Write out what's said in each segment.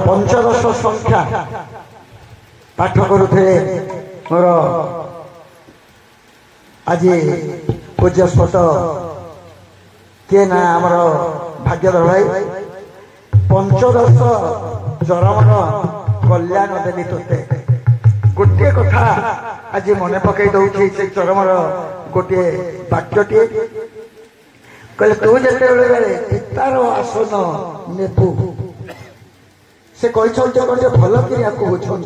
पंचदश संख्या पाठ करुथे मोर आज पूज्य स्पट किए ना आमर भाग्यधर भाई पंचदश चरमर कल्याण देवी तोते गोटे कथा आज मन पकई दौर से चरमर गोटे वाक्यटे कहले तू जिते पितार आसन नेबू से कहते भल कि बुझु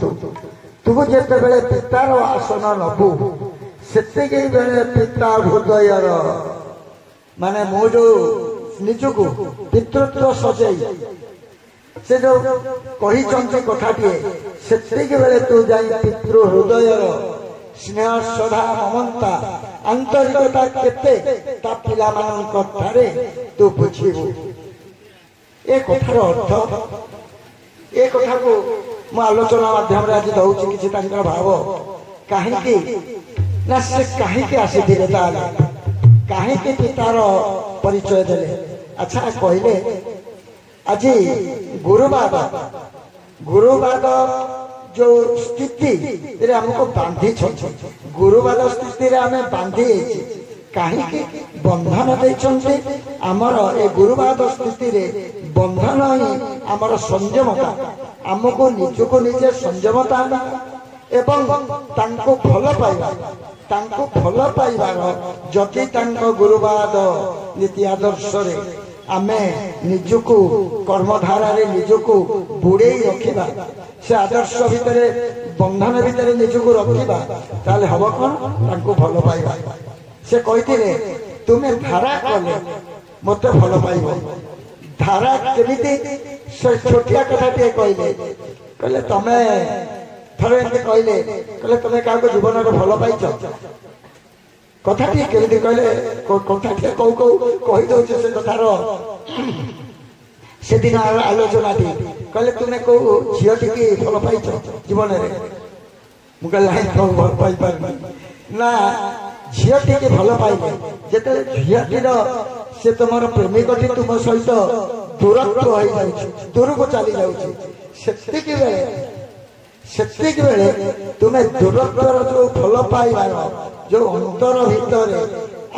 तू जिते पितार आसन नबू से पिता हृदय माने मु जो निजक पितृत्व सजई से जो कही कथाटे से तू जा पितृ हृदय स्नेह श्रद्धा ममता आंतरिकता केते ता पिला ठारे तू बुझीबू ए कथार अर्थ ए कथा को मु आलोचना माध्यम आज दौची किसी भाव कहीं ना से कहीं आसी कहीं पितार परिचय देले। अच्छा कहले आज गुरुवाद जो स्थिति हमको बांधी गुरुवाद स्थिति आम बांधी कहीं बंधन देते आमर ए गुरुवाद स्थिति बंधन ही आमर संयमता आमको निजक निजे संयमता एवं तांको भल पाइबार जदि गुरुवाद नीति आदर्श आमे निजको कर्मधारा निजको बुड़े रखा से आदर्श भितर बंधन भितर निजको रखा ताले हम कौन भल पाइबा से कहते तुम्हें धारा कले मत भल पाइब धारा केमिति छोटिया कथा टे कहले तमें थरे कहले तमें क्या जीवन में भल पाइच कथा केमिति कहले कथा कौ कौ कहीदे से कथार से दिन आलोचना कहले तुम्हें कौ झीटी की भल पाइच जीवन में मुझे भल पाई ना झीटी की भल पाइबे जिते झीटीर से तुम प्रेमिक तुम सहित दूरत्व हो दूर को चली जाए तुम्हें दूरत्वर जो भल पाइबार जो अंतर भितर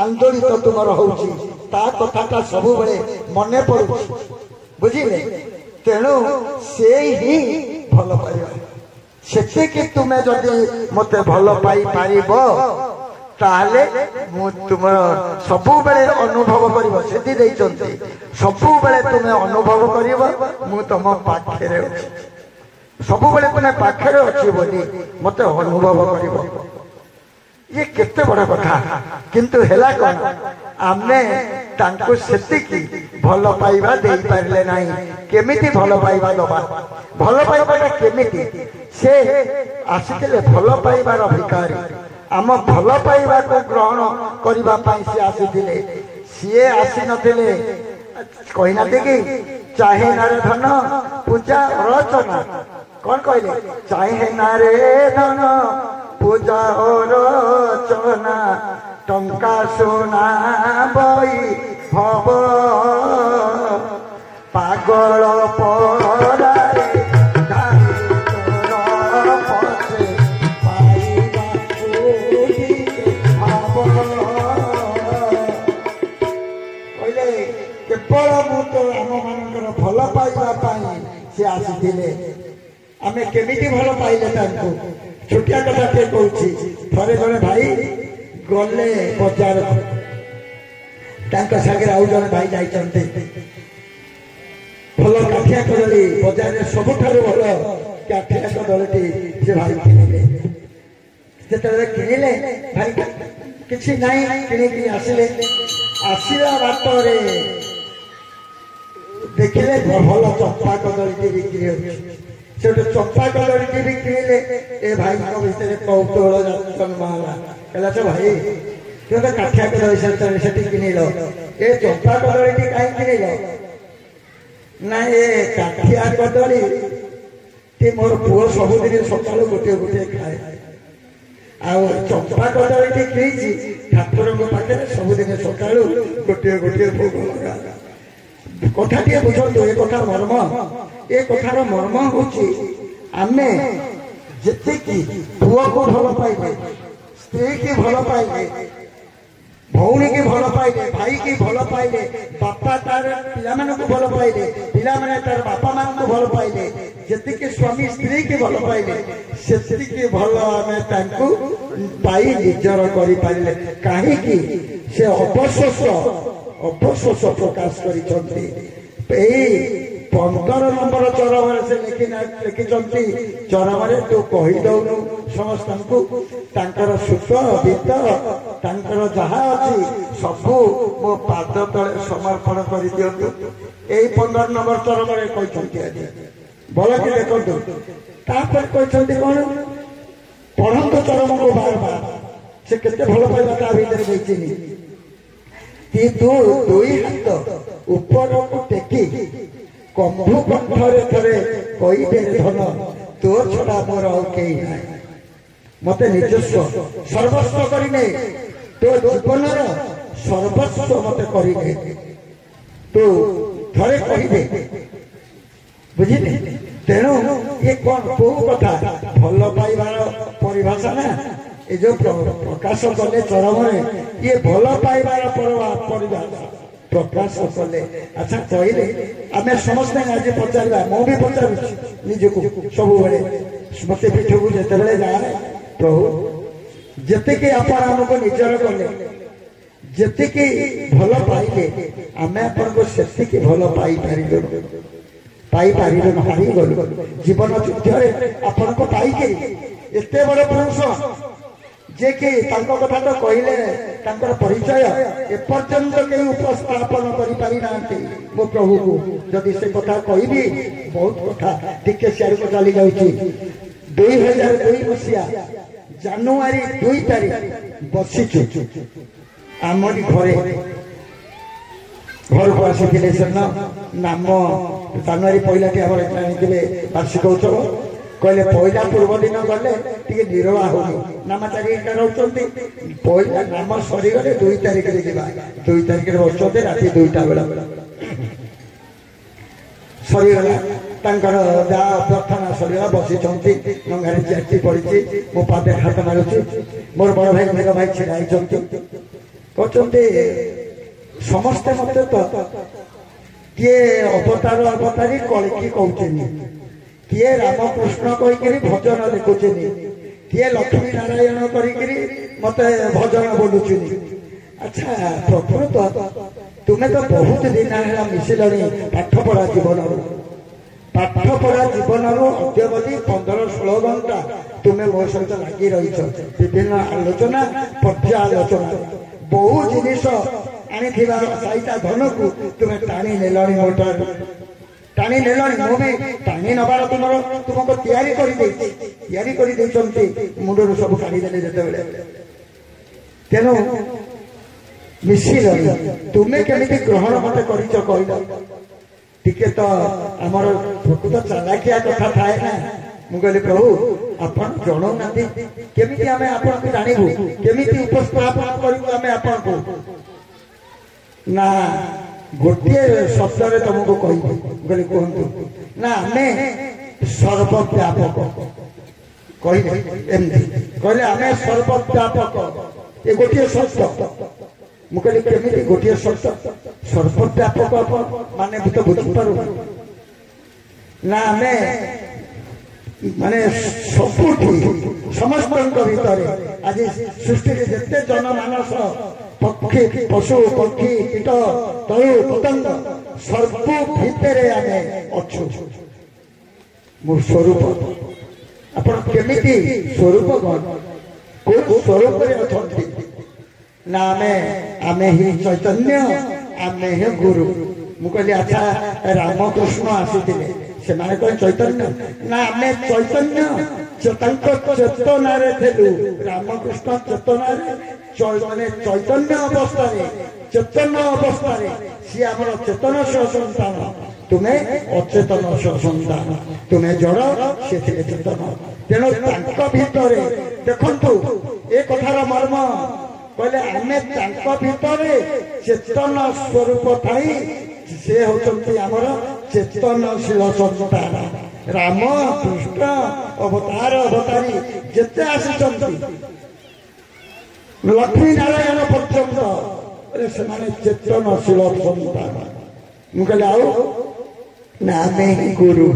आंदोलित तुम होता कथा सब मन पड़ू बुझे तेणु से ही भल पाइबा से तुम्हें जदि मत भल पाई पार ताले तुम सबु बेले अनुभव कर सबु बेले तुम्हें अनुभव कर मु तुम पाखे सबु बेले तुम्हें पाखे अच्छी बोली मत अनुभव कर ये केते बड़ा कथा किंतु हेला कौन आमे तांको सेतिकी भल पाइबा दे पारले नाही केमिति भल पाइबा दबा भल पाइबाटा केमिति से आसिले भल पाइबार भिकारी आम भल पाइबा को ग्रहण करने सी आसी सी आसी नथिले कहीना कि चाहे ना रे धन पूजा रचना कौन कहले चाहे ना रे धन पूजा रचना टंका सोना बई भव पागल परारे भल पाइबा सी आसी आमे केमिति भल पाइले छोटिया कथा टे कहूँ थरे जड़े भाई गले बजार सागे आउ जड़े भाई जाइए भल काठिया कदली बजार में सबुठ भल काठिया कदली से भाई किणिले जिते किणिले भाई किसी नाई कि आसिले आसला बात देखिले भल चंपा कदली बिक्री हो चंपा कदली भी किणिले ए भाई भितर कौतूहल जन्मला कहला तो भाई तुम तो काठिया कदली से किणिल ए चंपा कदली कहीं किणिल ना ये काठिया कदली मोर पुओ सबुदिन सकाल गोटे गोटे खाए आ चंपा कदली किणी ठाकुर पाखे सबुदिन सकाल गोटे गोटे भोग लगा कथाटे बुझंतु ए कथा मर्म ए कथार मर्म होची आमे जेते की पुओ को भल पाइबे स्त्री की भल पाइबे भौणी की भल पाइले भाई की भल पाइले बापा तार पिला मान को भल पाइले पिला माने तार बापा मान को भल पाइले जति के स्वामी स्त्री की भल पाइले सेति के भल आमे तांको पाई निजर करि पाइले काहे की से अवशोष प्रकाश करी छथि ए 15 नंबर चरम से लिखिंट चरम तू कहीदौनु समस्त सुख वित्त जहा अच्छी सबू मो पाद तले समर्पण कर दिंतु यही 15 नंबर चरम कहते भल कि देखो कहते कौन पढ़ंतु चरम को बार बार से केते भल पाइबा ता भीतर बेचीनी कि तू दुई हाथ ऊपर को टेकी कंभु कंठरे थरे कहीदे धन तोर छड़ा मोर कई ना मत निजस्व सर्वस्व करिने तो जीवन सर्वस्व मत करिने तो थरे कहीदे बुझिले तेणु ये कौन को कथा भल पाइबार परिभाषा ना ये जो प्रकाश कले चरम ये भल पाइबार परिभाषा प्रकाश कले अच्छा कहले आम समस्त आज पचार मुझे पचार निजक सब स्मृति पीठ को जिते जाए प्रभु जी आप आमको निजर कले जी भल पाइले आम आपको से भल पाई पार हारी गलु जीवन युद्ध आपण को पाई एत बड़ पुरुष जे कि कथा तो कहले परिचय एपर्यंत कहीं उपस्थापन कर मो प्रभु को जदि से कथा कहबी बहुत कथा टिके सियार को चली जाऊँ 2002 मसीहा जानुआरी 2 तारीख बसीचु आमरी घरे घर को आसी नाम जानुआरी पहला वार्षिक उत्सव कहले पहला पूर्व दिन गले टे निरवा हो नाम 4 रोचे पहला नाम सरीगले 2 तारीख 2 तारीख बसते राति 2टा बेला सरीगला जहाँ प्रार्थना सरीगला बसी नंगारे चेटी पड़ी मो पादे हाथ मारुची मोर बड़ भाई मेघ भाई छिड़ाई कहते समस्ते मत तो किए अवतार अवतारी कलिकी कहते किए रामकृष्ण कहीकि भजन लिखुचनी किए लक्ष्मी नारायण करी मत भजन बोलुचुनी अच्छा प्रकृत तुम्हें तो बहुत दिन है मिसिलनी पाठपढ़ा जीवन अद्यवधि 15-16 घंटा तुम्हें मो सहित लगी रही विभिन्न आलोचना पर्यालोचना बहु जिनिस आनी सहिता धन को तुम्हें टाणी नेलनी मोटर टाणी नेलनी मु भी टाणी नबार तुमको तैयारी मुंडर सब काढ़ीदे जिते तेणु मिसिल तुम्हें केमी ग्रहण मत कर तो आमर प्रकृत चालाकिया कथा थाए ना मुझे प्रभु आपण जनाऊना केमी आम आपको जानू केमी उपस्थापन करूँ ना गोटे शब्द तुमको कहली कहतु ना आम सर्वव्यापक कहले आम सर्वव्यापक ये गोटे शब्द मुझे केमी गोटे शब्द सर्वव्यापक माने भी तो बुझीपार ना आम माने सबुठी समस्त भीतर आज सृष्टि जिते जनमानस पक्षी पशु पक्षी कीट तरु पतंग सर्व भितर आम अच्छु मो स्वरूप आपण केमिति स्वरूप को स्वरूप अच्छा ना आमे ही चैतन्य आमे ही गुरु मुझे अच्छा रामकृष्ण आसी से माने कौन चैतन्य ना आमे चैतन्य चेतना रामकृष्ण चेतना माने चैतन्य अवस्था चेतन अवस्था सी आम चेतन सन्तान तुम्हें अचेतन सन्तान तुम्हें जड़ से चेतन तेणु भितर देखु ए कथार मर्म कहले आमे भितर चेतन स्वरूप थाई ସେ ହେଉଛନ୍ତି ଆମର ଚେତନଶୀଳ ସନ୍ତାନ। ରାମ କୃଷ୍ଣ ଅବତାରୀ ଯେତେ ଆସିଛନ୍ତି ଲକ୍ଷ୍ମୀ ନାରାୟଣ ପର୍ଯ୍ୟନ୍ତ ସେମାନେ ଚେତନଶୀଳ ସନ୍ତାନ। ମୁଁ କହିଲି ଆଉ ନା ଆମେ ହିଁ ଗୁରୁ,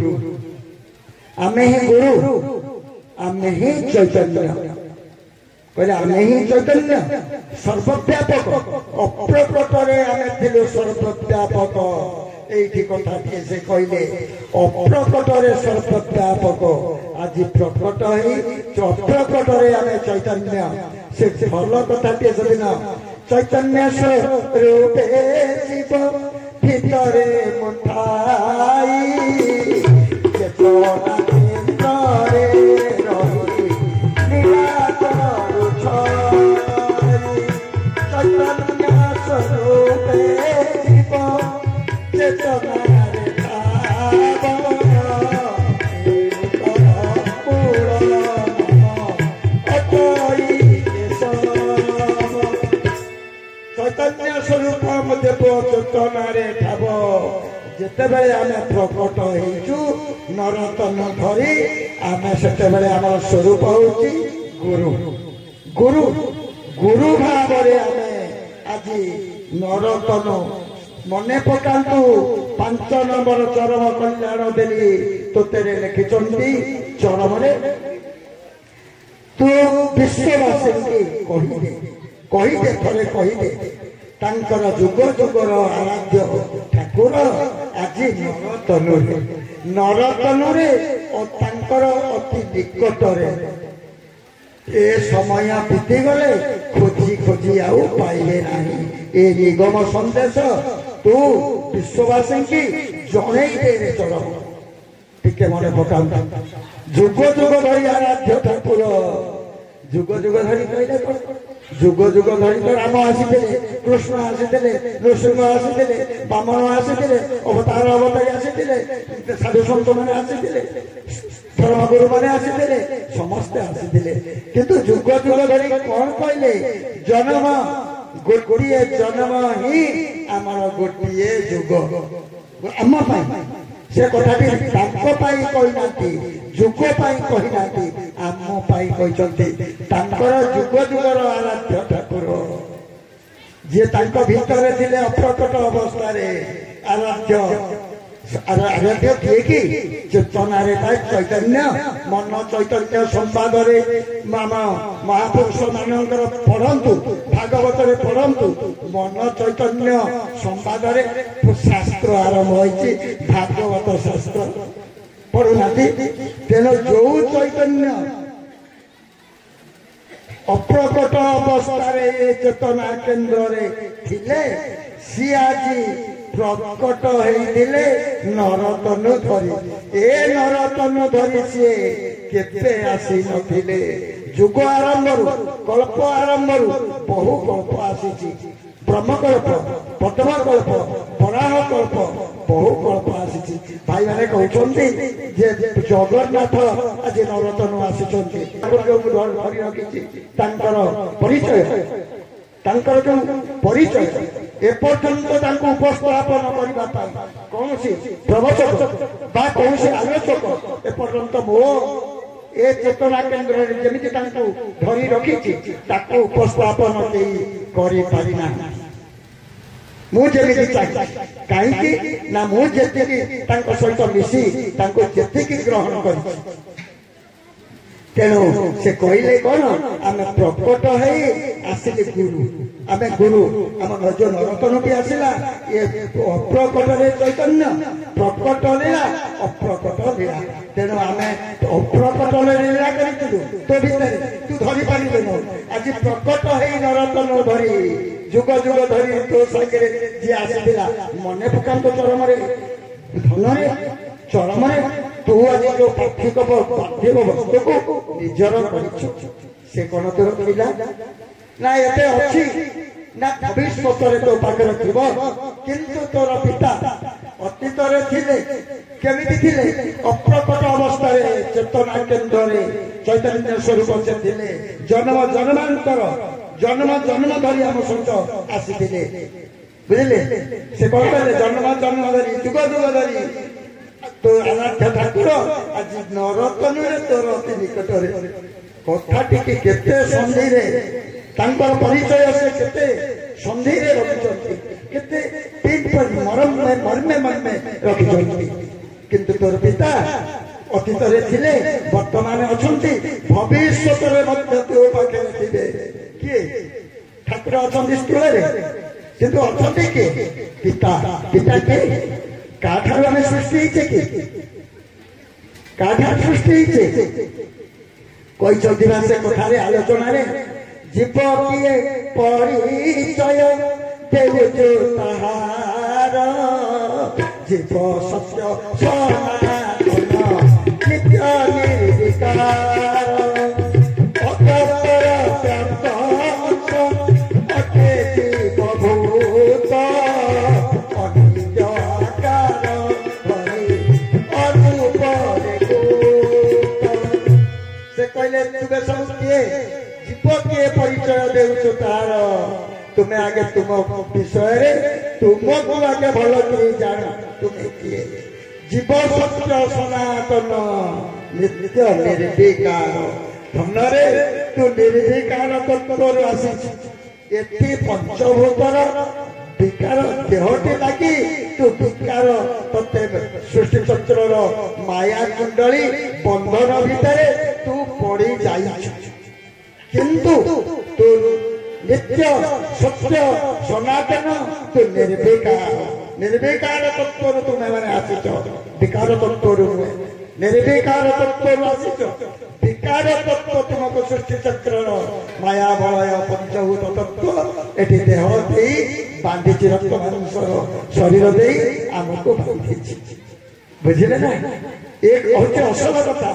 ଆମେ ହିଁ ଗୁରୁ, ଆମେ ହିଁ ଚୈତନ୍ୟ। କହିଲେ ଆମେ ହିଁ ଚୈତନ୍ୟ ସର୍ବବ୍ୟାପକ, ଅପ୍ରକଟରେ ଆମେ ଥିଲୁ ସର୍ବବ୍ୟାପକ। এইটি কথাটি সে কইলে অপ্রকটরে সর্বব্যাপক, আজি প্রকট হই অপ্রকটরে আমি চৈতন্য। সে ভাল কথাটি সেদিন চৈতন্য স্বরূপে শিব ভিতরে মুঠাই চেতনা কেন্দ্রে রহি নিরাকরু ছড়ি চৈতন্য স্বরূপে শিব চেতনারে চৈতন্য স্বরূপ দেব চেতনারে ঠাব। যেতেবেলে আমি প্রকট হইছু নরতন ধরি, আমি সেতেবেলে আমার স্বরূপ হଉଛି গুরু। গুরু গুরু ভাବରେ ଆମେ ଆଜି ନରତନ ମନେ ପକାନ୍ତୁ। 5 ନମ୍ବର ଚରମ କଲ୍ୟାଣ ଦେଲି ତୋତେରେ ଲେଖିଛନ୍ତି ଚରମରେ, ତୁ ବିଶ୍ୱବାସୀଙ୍କୁ କହିଦେ ଥରେ କହିଦେ ତାଙ୍କର ଯୁଗ ଯୁଗର ଆରାଧ୍ୟ ଠାକୁର ଆଜି ନରତନରେ ଓ ତାଙ୍କର ଅତି ନିକଟରେ। ଏ ସମୟ ବିତିଗଲେ ଖୋଜି ଖୋଜି ଆଉ ପାଇଲେ ନାହିଁ। ଏ ନିଗମ ସନ୍ଦେଶ ତୁ ବିଶ୍ୱବାସୀଙ୍କୁ ଜଣେଇ ଦେ ଚରମ। ଟିକେ ମନେ ପକାନ୍ତୁ, ଯୁଗ ଯୁଗ ଧରି ଆରାଧ୍ୟ ଠାକୁର। ଯୁଗ ଯୁଗ ଧରି କହିଲେ କଣ? ଯୁଗ ଯୁଗ ଧରି ତ ରାମ ଆସିଥିଲେ, କୃଷ୍ଣ ଆସିଥିଲେ, ନୃସିଂହ ଆସିଥିଲେ, ବାମନ ଆସିଥିଲେ, ଅବତାରୀ ଆସିଥିଲେ, ସାଧୁ ସନ୍ଥ ମାନେ ଆସିଥିଲେ, ଧର୍ମଗୁରୁ ମାନେ ଆସିଥିଲେ, ସମସ୍ତେ ଆସିଥିଲେ। କିନ୍ତୁ ଯୁଗ ଯୁଗ ଧରି କଣ କହିଲେ? ଜନ୍ମ ଗୋଟିଏ ଜନ୍ମ ହିଁ ଆମର ଗୋଟିଏ ଯୁଗ ଆମ ପାଇଁ। ସେ କଥାଟି ତାଙ୍କ ପାଇଁ କହିନାହାନ୍ତି, ଯୁଗ ପାଇଁ କହିନାହାନ୍ତି, ଆମ ପାଇଁ କହିଛନ୍ତି। ତାଙ୍କର ଯୁଗ ଯୁଗର ଆରାଧ୍ୟ ଠାକୁର ଯିଏ ତାଙ୍କ ଭିତରେ ଥିଲେ ଅପ୍ରକଟ ଅବସ୍ଥାରେ ଆରାଧ୍ୟ। ଆରାଧ୍ୟ କିଏ କି? ଚେତନାରେ ଥାଏ ଚୈତନ୍ୟ, ମନ ଚୈତନ୍ୟ ସମ୍ବାଦରେ ମହାପୁରୁଷ ମାନଙ୍କର ପଢନ୍ତୁ, ଭାଗବତରେ ପଢନ୍ତୁ। ମନ ଚୈତନ୍ୟ ସମ୍ବାଦରେ ଶାସ୍ତ୍ର ଆରମ୍ଭ ହୋଇଛି, ଭାଗବତ ଶାସ୍ତ୍ର ପଢୁନାହାନ୍ତି। ତେଣୁ ଯୋଉ ଚୈତନ୍ୟ ଅପ୍ରକଟ ଅବସ୍ଥାରେ ଚେତନା କେନ୍ଦ୍ରରେ ଥିଲେ, ସିଏ ଆଜି ପ୍ରକଟ ହେଇଥିଲେ ନରତନୁ ଧରି। ଏ ନରତନୁ ଧରି ସିଏ କେବେ ଆସି ନଥିଲେ। ଯୁଗ ଆରମ୍ଭରୁ, କଳ୍ପ ଆରମ୍ଭରୁ ବହୁ କଳ୍ପ ଆସିଛି। ବ୍ରହ୍ମକଳ୍ପ, ପଦ୍ମକଳ୍ପ, ବରାହ କଳ୍ପ, ବହୁ କଳ୍ପ ଆସିଛି। ଭାଇମାନେ କହୁଛନ୍ତି ଯେ ଜଗନ୍ନାଥ ଆଜି ନରତନୁ ଆସିଛନ୍ତି। ଧରି ରଖିଛି ତାଙ୍କର ପରିଚୟ, ତାଙ୍କର ଯୋଉ ପରିଚୟ ଏପର୍ଯ୍ୟନ୍ତ ତାଙ୍କୁ ଉପସ୍ଥାପନ କରିବା ପାଇଁ କୌଣସି ପ୍ରବଚକ ବା କୌଣସି ଆଲୋଚକ ଏପର୍ଯ୍ୟନ୍ତ ମୋ ଏ ଚେତନା କେନ୍ଦ୍ରରେ ଯେମିତି ତାଙ୍କୁ ଧରି ରଖିଛି, ତାକୁ ଉପସ୍ଥାପନ କେହି କରିପାରିନାହିଁ। ମୁଁ ଯେମିତି ଚାହେଁ, କାହିଁକି ନା ମୁଁ ଯେତିକି ତାଙ୍କ ସହିତ ମିଶି ତାଙ୍କୁ ଯେତିକି ଗ୍ରହଣ କରିଛି। ତେଣୁ ସେ କହିଲେ କଣ? ଆମେ ପ୍ରକଟ ହେଇ ଆସିଲେ ଗୁରୁ। ଆମେ ଗୁରୁ। ଆମ ଯୋଉ ନରତନୁ ବି ଆସିଲା, ଏ ଅପ୍ରକଟରେ ଚୈତନ୍ୟ, ପ୍ରକଟ ଲୀଳା, ଅପ୍ରକଟ ଲୀଳା। ତେଣୁ ଆମେ ଅପ୍ରକଟରେ ଲୀଳା କରିଥିଲୁ ତୋ ଭିତରେ, ତୁ ଧରି ପାରିଲୁନୁ। ଆଜି ପ୍ରକଟ ହେଇ ନରତନୁ ଧରି ଯୁଗ ଯୁଗ ଧରି ତୋ ସାଙ୍ଗରେ ଯିଏ ଆସିଥିଲା, ମନେ ପକାନ୍ତୁ ଚରମରେ ଧନରେ ଚରମରେ ତୁ ଆଜି ଯୋଉ ପାର୍ଥିବ ବସ୍ତୁକୁ ନିଜର କରିଛୁ, ସେ କଣ ତୋର ଥିଲା ନା ଏବେ ଅଛି ନା ଭବିଷ୍ୟତରେ ତୋ ପାଖରେ ଥିବ। କିନ୍ତୁ ତୋର ପିତା ଅତୀତରେ ଥିଲେ, କେମିତି ଥିଲେ? ଅପ୍ରକଟ ଅବସ୍ଥାରେ ଚେତନା କେନ୍ଦ୍ରରେ ଚୈତନ୍ୟ ସ୍ୱରୂପ ସେ ଥିଲେ। ଜନ୍ମ ଜନ୍ମାନ୍ତର, ଜନ୍ମ ଜନ୍ମ ଧରି ଆମ ସହିତ ଆସିଥିଲେ। बुझे से कौन कहले जन्म जन्म धरी जुग जुग धरी तो अनाथ ठाकुर आज नरतनु तोर अति निकट कथा टी केते संधि रे तांकर परिचय से केते संधि रे रखिछंती केते पिन पर मरम में मर्मे मर्मे रखिछंती किंतु तोर पिता अतीत रे थिले वर्तमान अछंती भविष्यत रे मध्य तो पाखे थिबे किए ठाकुर अछंती स्थूल रे किंतु अछंती के पिता पिता के काठार में सृष्टि हिचे कि काठार सृष्टि हिचे कोई चौथिना से कथारे आलोचना रे जीव किए परिचय देउछु ताहार जीव सत्य सनातन नित्य निर्विकार अकर्तर प्राप्त अते जीव भूत अनित्य आकार हरि अरूप से कहले तुमे सब किए जीव किए परिचय देउछु तार तुम्हें आगे तुम विषय रे तुमको आगे भल कि जान तुम्हें किए जीव सत्य सनातन नित्य निर्विकार धन रे तू निर्विकार तत्वर आसी एति पंचभूतर विकार देहटी लगी तू विकार तते सृष्टि चक्र माया कुंडली बंधन भितर तू पड़ी जाई किंतु तू नित्य सत्य सनातन तू निर्विकार तत्व तुम्हें मैंने आसिच विकार तत्व निर्विकार तत्व आसिच विकार तत्व तुमको सृष्टि चक्र माया बलय पंचभूत तत्व एटी देह दे बांधी रक्त मांस शरीर दे आमको बांधी बुझिले ना एक होचे असल कथा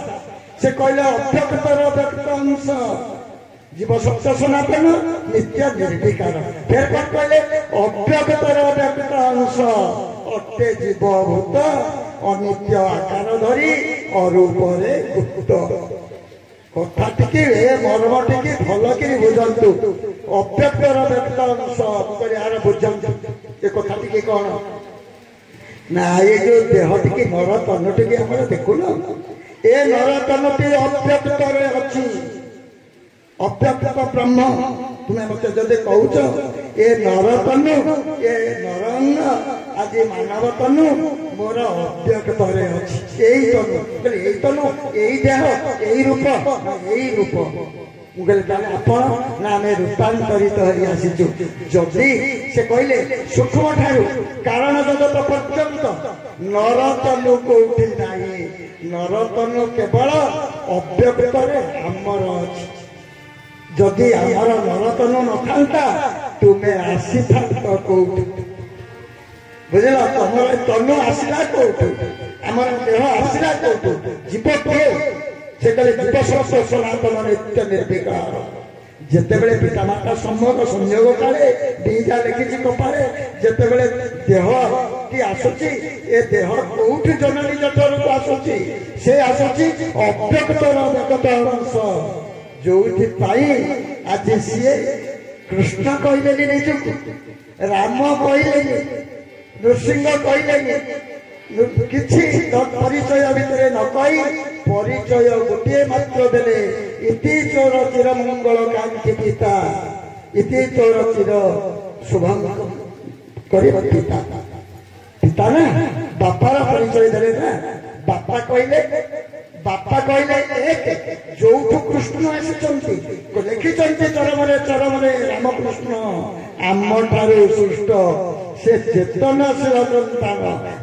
से कहले अव्यक्तर व्यक्त अंश जीव सत्य सनातन नित्य निर्विकार फिर कौन कहले अव्यक्तर व्यक्त अंश अटे जीवभूत अनित्य आकार धरी अरूप गुप्त कथा टी मर्म टी भल कि बुझंतु अव्यक्तर व्यक्त अंश यार बुझंतु ये कथा टी कौन ना ये जो देह टी नर तन टी आम देखुन ए नर तन टी अव्यक्तर अच्छी अव्यक्त ब्रह्म तुम्हें मत जदि कौच ए नरतनु ए नरंग आज मानव तनु मोर अव्यक्त यही तनु यही तनु यही देह यही रूप यही रूप मुझे आपण ना आम रूपांतरित हो आसीचु जदि से कहले सूक्ष्म ठारू कारण जगत पर्यंत नरतनु कोठी नाही नरतनु केवल अव्यक्त आमर अच्छी जदि आमर नरतन न था तुम्हें आसी था कौटू बुझल तुम तनु आसला कौटू आम देह आसला कौटू जीव किए से कहले जीव सत्य सनातन नित्य निर्विकार जितेबले पितामाता सम्मत संयोग काले बीजा लिखी कपारे जितेबले देह की आसुची ए देह कौटी जननी जठर को आसुची से आसुची अव्यक्तर व्यक्त अंश जो आज सी कृष्ण कहले निजक राम कहले नृसिंह कहले किसी परिचय भितर न कही परिचय गोटे मात्र देले इति चोर चिर मंगल कांक्षी पिता इति चोर चिर शुभम पिता पिता ना बापार परिचय देले ना बापा कहले एक जो कृष्ण आसी लिखि चरम रामकृष्ण आम ठारू सृष्ट से चेतनशील संतान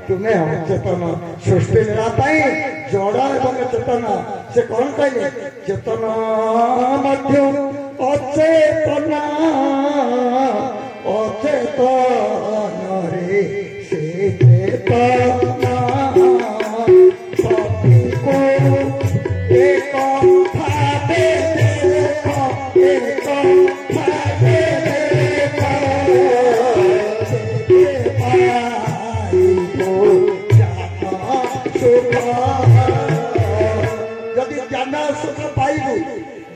तुम्हें अचेतन सृष्टि नापाई जड़ एवं चेतन से कौन कहले चेतन मध्य अचेतन अचेतन रे से चेतन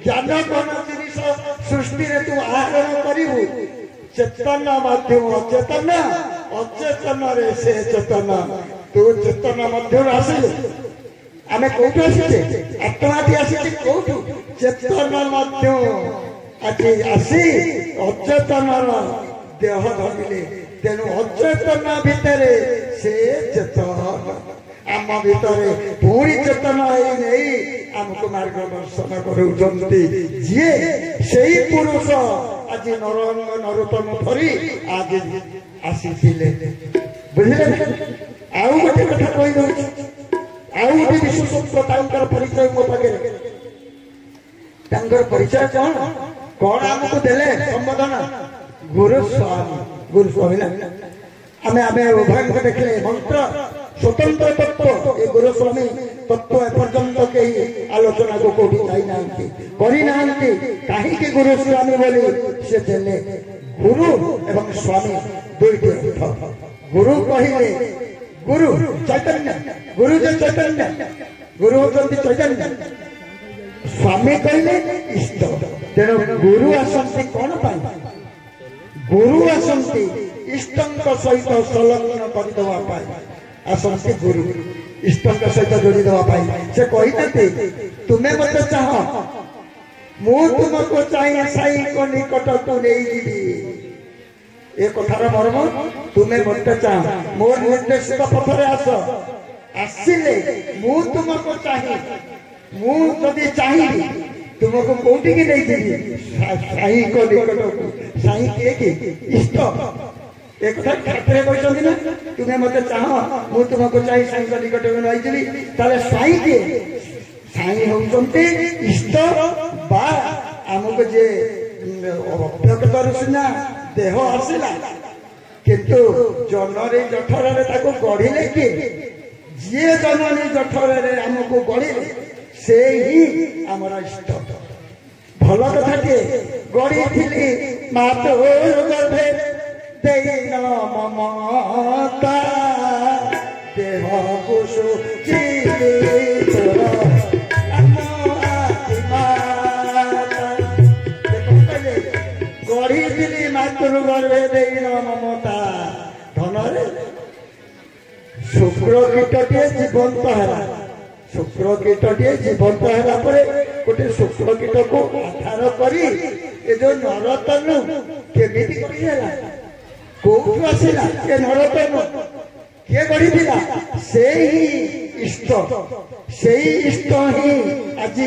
ज्ञान कौन जिन सृष्टि तू आहरण करू चेतन मध्यम अचेतन अचेतन रे से चेतन तू चेतन मध्यम आसिलु आमे कोठु आसीचे आत्माटी आसीचे कोठु चेतन मध्यम आजी आसी अचेतन देह धरिले तेणु अचेतन भितर से चेतन आम भितर पुणी चेतन नहीं आमको मार्गदर्शन करुचंती जी से पुरुष आज नरंग नरोत्तम धरी आज आसीथिले बुझिले आउ गोटे कथा कहि दउछि आउ गोटे विशेषत्व तांकर परिचय मो पाखे तांकर परिचय कौन आमको देले संबोधन गुरुस्वामी ना आमे आमे उभय को देखले मंत्र स्वतंत्र तत्व ये गुरुस्वामी तत्व एपर्यंत कहीं आलोचना को कोठी जाई नांती करी नांती काहे के गुरुस्वामी बोली से देले गुरु एवं स्वामी दुईटी अर्थ गुरु कहिले गुरु चैतन्य गुरु जो चैतन्य गुरु होती चैतन्य स्वामी कहिले इष्ट तेणु गुरु आसंती कौन पाई गुरु आसंती इष्टंक सहित संलग्न करदेवा पाई आसंती गुरु इष्टंक सहित जोड़ी देवा पाई से कही तुम्हें मत चाह मु तुमको चाहिए साई को निकट तू नहीं जीवी ए कथार मर्म तुम्हें मत चाह मोर निर्देशित पथरे आस आसिले मु तुमको चाहिए मु जदि चाहिए तुमको कोठी की नहीं जीवी साई को निकट साई के इष्ट एक ठाकुर कहते ना तुम्हें मत चाह मु तुमको चाहिए साई को निकट नहीं जीवी ताले साई के साई होउचंती इष्ट बा आमको जे अभ्यगत सिना देह आसिला किंतु जननी जठर ताको गढ़िले कि जी जननी जठर आमको गढ़िले से ही आमर इष्ट भल कथा टे गढ़ी थी मातो गर्भे देन ममता देह कुशु गढ़ी थी मातृ गर्भे देन ममता धन शुक्र कीटटे जीवंत है शुक्र कीटटे जीवंत है गोटे शुक्र कीट को आधार करी ए जो नरतनु केमिति करिला कोठु आसिला ए नरतनु के गढ़ी से ही इष्ट से ही इष्ट ही आज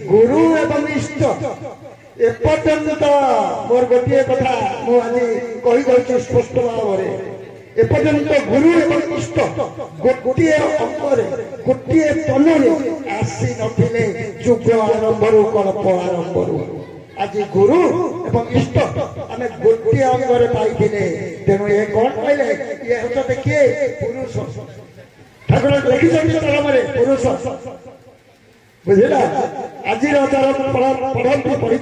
गुरु एवं इष्ट एपर्यंत मोर गोटे कथा मु आज कही दउछि स्पष्ट भाव एपर्यंत गुरु एवं इष्ट गोटे अंगरे गोटे तनुरे आसी नथिले जुग आरंभरू कल्प आरंभरू आज गुरु एवं इष्ट आम गोटे अंगरे पाइथिले तेणु ये कौन कहले ये होते किए पुरुष ठाकुर लिखिछन्ति कलमरे पुरुष बुझिला आज पढ़ती पढ़ी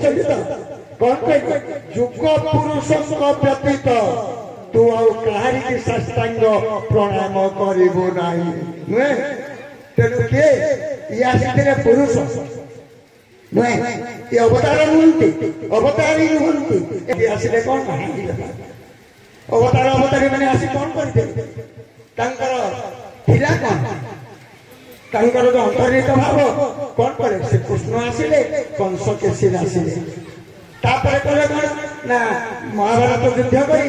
कौन कह जुग पुरुष व्यतीत तू आउ कहारी की साष्टांग प्रणाम करिबो नाही नुहे तेणु के या पुरुष नुहे ये अवतार नुहंती अवतारी नुहंती आसिले कौन अवतार अवतारी मैंने आसी कौन करते थिला कौन तांकर जो अंतर्निहित भाव कौन करे से कृष्ण आसिले कंस केसी आसिले तापर कले कौन ना महाभारत युद्ध करी